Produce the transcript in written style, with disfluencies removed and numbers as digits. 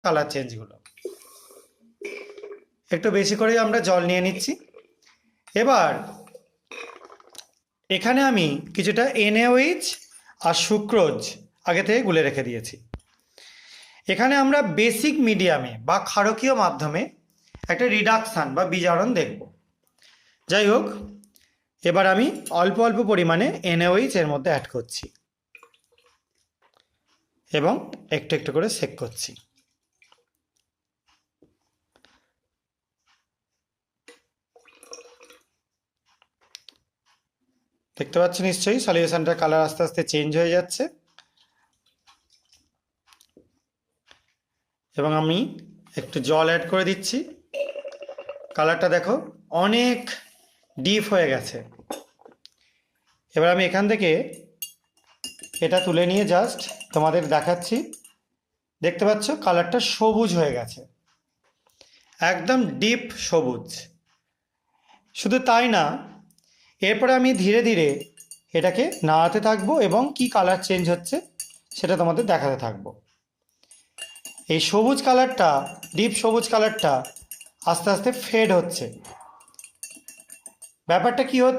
Colour চেঞ্জগুলো। একটু বেশি করে আমরা জল নিয়ে নিচ্ছি। এবার এখানে আমি কিছুটা NaOH আর সুক্রোজ আগে থেকে গুলে রেখে দিয়েছি। এখানে আমরা বেসিক মিডিয়ামে বা ক্ষারকীয় মাধ্যমে একটা রিডাকশান বা বিজারণ দেখব। যাই হোক, এবার আমি অল্প অল্প পরিমাণে NaOH এর মধ্যে অ্যাড করছি এবং একটু একটু করে সেক করছি। দেখতে পাচ্ছি নিশ্চয়ই সলিউশনটার কালার আস্তে আস্তে চেঞ্জ হয়ে যাচ্ছে এবং আমি একটু জল অ্যাড করে দিচ্ছি। কালারটা দেখো অনেক ডিপ হয়ে গেছে। এবার আমি এখান থেকে এটা তুলে নিয়ে জাস্ট তোমাদের দেখাচ্ছি। দেখতে পাচ্ছ কালারটা সবুজ হয়ে গেছে, একদম ডিপ সবুজ। শুধু তাই না, এরপরে আমি ধীরে ধীরে এটাকে নাড়াতে থাকবো এবং কি কালার চেঞ্জ হচ্ছে সেটা তোমাদের দেখাতে থাকবো। এই সবুজ কালারটা, ডিপ সবুজ কালারটা আস্তে আস্তে ফেড হচ্ছে। ব্যাপারটা কি হচ্ছে